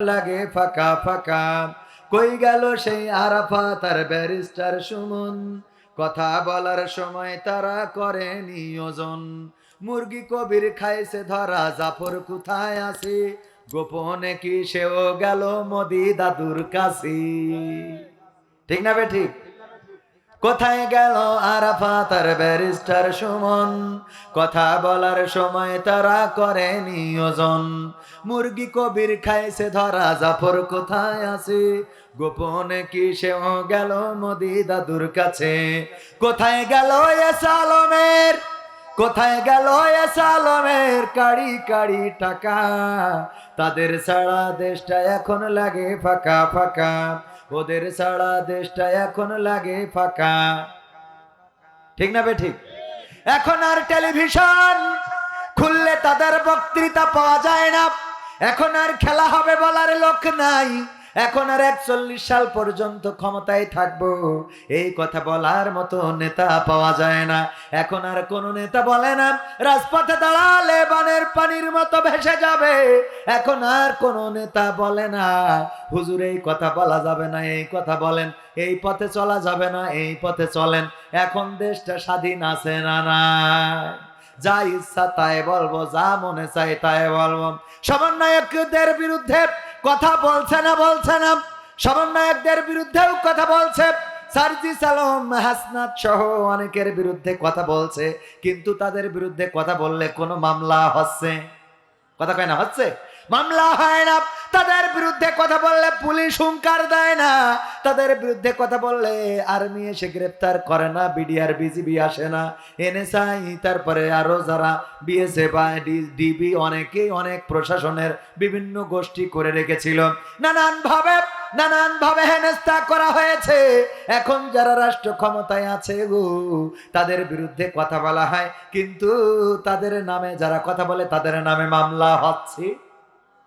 লাগে ফাঁকা ফাঁকা। কই গেল সেই আরাফাত আর ব্যারিস্টার সুমন, কথা বলার সময় তারা করে নিয়োজন। মুরগি কবির খাইছে ধরা, জাফর কোথায় আছে, গোপনে কি সেও গেল মোদি দাদুর কাছে। ঠিক না বে ঠিক? কোথায় গেল আরাফাত আর ব্যারিস্টার সুমন, কথা বলার সময় তারা করে নিয়োজন। মুরগি কবির খাইছে ধরা, জাফর কোথায় আছে, গোপনে কি সেও গেল মোদি দাদুর কাছে। কোথায় গেল এসালমের, কোথায় গেল এসালমের কাড়ি কাড়ি টাকা, তাদের ছাড়া দেশটা এখন লাগে ফাঁকা ফাঁকা, ওদের ছাড়া দেশটা এখন লাগে ফাঁকা। ঠিক না বে ঠিক? এখন আর টেলিভিশন খুললে তাদের বক্তৃতা পাওয়া যায় না, এখন আর খেলা হবে বলার লোক নাই, এখন আর 41 সাল পর্যন্ত ক্ষমতায় থাকবো এই কথা বলার মতো নেতা পাওয়া যায় না। এখন আর কোন নেতা বলে না রাজপথে দাঁড়ালে বানের পানির মতো ভেসে যাবে, এখন আর কোন নেতা বলে না হুজুর এই কথা বলা যাবে না, এই কথা বলেন, এই পথে চলা যাবে না, এই পথে চলেন। এখন দেশটা স্বাধীন আছে না নাই? যা ইচ্ছা তাই বলবো, যা মনে চাই তাই বলবো। সমন্বয়কদের বিরুদ্ধে কথা বলছে না, বলছে না, সমন্বয়কদের বিরুদ্ধেও কথা বলছে, সার্জিস আলম হাসনাত সহ অনেকের বিরুদ্ধে কথা বলছে, কিন্তু তাদের বিরুদ্ধে কথা বললে কোনো মামলা হচ্ছে? কথা কয় না, হচ্ছে? মামলা হয় না। তাদের বিরুদ্ধে কথা বললে পুলিশ হুঙ্কার দেয় না, তাদের বিরুদ্ধে কথা বললে আর্মি এসে গ্রেফতার করে না, বিডিআর বিজিবি আসে না, এনএসআই তারপরে আরো যারা বিএসএফ ডিবি অনেকেই অনেক প্রশাসনের বিভিন্ন গোষ্ঠী করে রেখেছিল, নানান ভাবে হেনস্থা করা হয়েছে। এখন যারা রাষ্ট্র ক্ষমতায় আছে গো তাদের বিরুদ্ধে কথা বলা হয়, কিন্তু তাদের নামে যারা কথা বলে তাদের নামে মামলা হচ্ছে।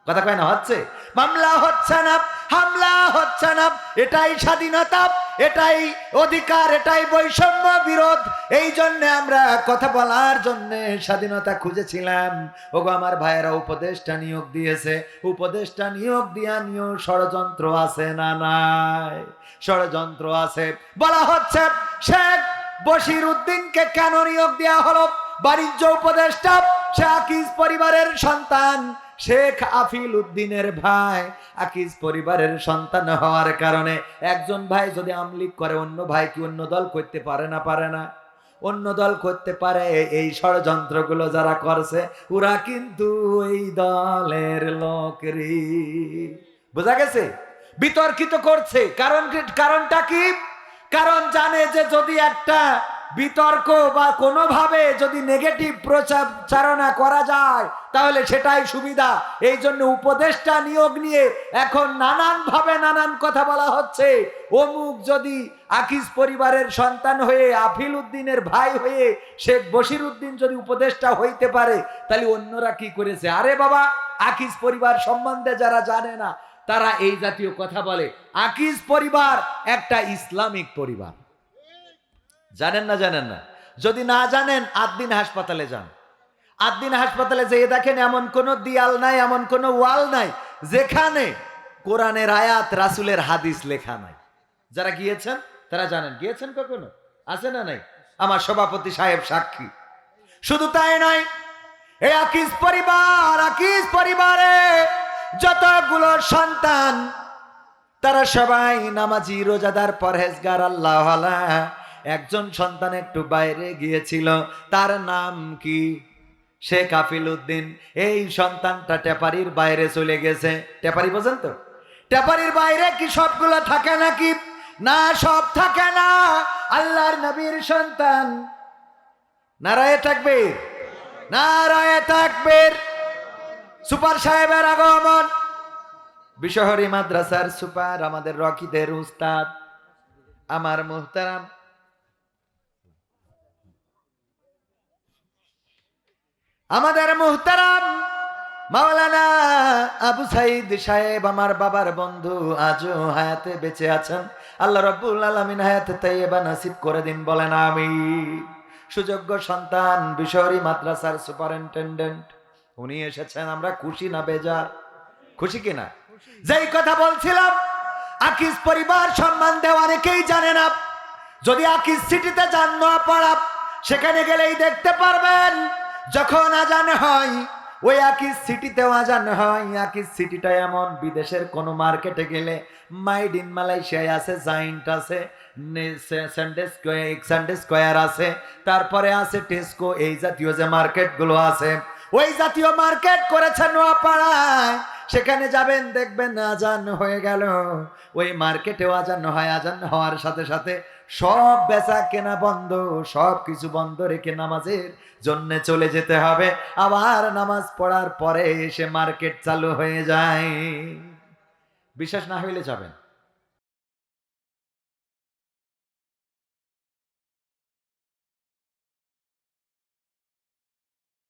কথা কয় না, হচ্ছে? মামলা হচ্ছে না, হামলা হচ্ছে না। এটাই স্বাধীনতা, এটাই অধিকার, এটাই বৈষম্য বিরোধ। এই জন্য আমরা কথা বলার জন্য স্বাধীনতা খুঁজেছিলাম। ওগো আমার ভাইয়েরা, উপদেষ্টা নিয়োগ দিয়েছে, উপদেষ্টা নিয়োগ দিয়া নিয়েও ষড়যন্ত্র আছে না নাই? ষড়যন্ত্র আছে। বলা হচ্ছে শেখ বশির উদ্দিনকে কেন নিয়োগ দেওয়া হলো বাণিজ্য উপদেষ্টা? সে আকিজ পরিবারের সন্তান, শেখ আফিল উদ্দিনের ভাই। আকিজ পরিবারের সন্তান হওয়ার কারণে একজন ভাই যদি আমলিক করে, অন্য ভাই কি অন্য দল করতে পারে না? পারে না? অন্য দল করতে পারে। এই ষড়যন্ত্রগুলো যারা করছে ওরা কিন্তু এই দলের লোকেরই। বোঝা গেছে? বিতর্কিত করছে, কারণটা কি? কারণ জানে যে যদি একটা বিতর্ক বা কোনোভাবে যদি নেগেটিভ প্রচারণা করা যায় তাহলে সেটাই সুবিধা। এই জন্য উপদেষ্টা নিয়োগ নিয়ে এখন নানান ভাবে নানান কথা বলা হচ্ছে। অমুক যদি আকিজ পরিবারের সন্তান হয়ে, আফিল উদ্দিনের ভাই হয়ে শেখ বশির উদ্দিন যদি উপদেষ্টা হইতে পারে, তাহলে অন্যরা কি করেছে? আরে বাবা, আকিজ পরিবার সম্বন্ধে যারা জানে না তারা এই জাতীয় কথা বলে। আকিজ পরিবার একটা ইসলামিক পরিবার। জানেন না? জানেন না? যদি না জানেন আদ্দিন হাসপাতালে যান। আদ্দিন হাসপাতালে যেয়ে দেখেন এমন কোন দেয়াল নাই, এমন কোন ওয়াল নাই যেখানে কোরআনের আয়াত, রাসূলের হাদিস লেখা নাই। যারা গিয়েছেন তারা জানেন। গিয়েছেন কখনো? আছে না নাই? আমার সভাপতি সাহেব সাক্ষী। শুধু তাই নয়, এই আকিজ পরিবারে যতগুলো সন্তান তারা সবাই নামাজি, রোজাদার, পরহেজগার, আল্লাহওয়ালা। একজন সন্তান একটু বাইরে গিয়েছিল, তার নাম কি? শেখ আফিল উদ্দিন। এই সন্তানটা টেপারির বাইরে চলে গেছে। টেপারি বোঝেন তো? টেপারির বাইরে কি সবগুলো থাকে নাকি? না, সব থাকে না। আল্লাহর নবীর সন্তান। নারায়ে তাকবীর, নারায়ে তাকবীর। সুপার সাহেবের আগমন। বিশহরী মাদ্রাসার সুপার, আমাদের রকিদের উস্তাদ, আমার মুহতারাম মাওলানা আবু সাইদ সাহেব, আমার বাবার বন্ধু, আজও হায়াতে বেঁচে আছেন। আল্লাহ রাব্বুল আলামিন হায়াতে তাইয়্যিবা নসিব করে দিন, বলেন আমিন। সুযোগ্য সন্তান, বিশহরী মাদ্রাসার সুপারিনটেন্ডেন্ট, উনি এসেছেন। আমরা খুশি না বেজার? খুশি কিনা? যেই কথা বলছিলাম, আকিজ পরিবার সম্মান দেওয়া অনেকেই জানে না। যদি আকিজ সিটিতে যান নোয়াপাড়া, সেখানে গেলেই দেখতে পারবেন যখন আজান হয়, ওই আকিজ সিটিতেও আজান হয়। আকিজ সিটিটা এমন, বিদেশের কোনো মার্কেটে গেলে মাইড ইন মালয়েশিয়ায় আছে, জাইন্ট আছে, সানডে স্কয়ার আছে, তারপরে আছে টেস্কো, এই জাতীয় যে মার্কেটগুলো আছে, ওই জাতীয় মার্কেট করেছে নোয়াপাড়ায়। সেখানে যাবেন, দেখবেন আজান হয়ে গেল, ওই মার্কেটেও আজান হয়। আজান হওয়ার সাথে সাথে সব বেচা কেনা বন্ধ, সব কিছু বন্ধ রেখে নামাজের জন্য চলে যেতে হবে। আবার নামাজ পড়ার পরে এসে মার্কেট চালু হয়ে যায়। বিশ্বাস না হইলে যাবেন।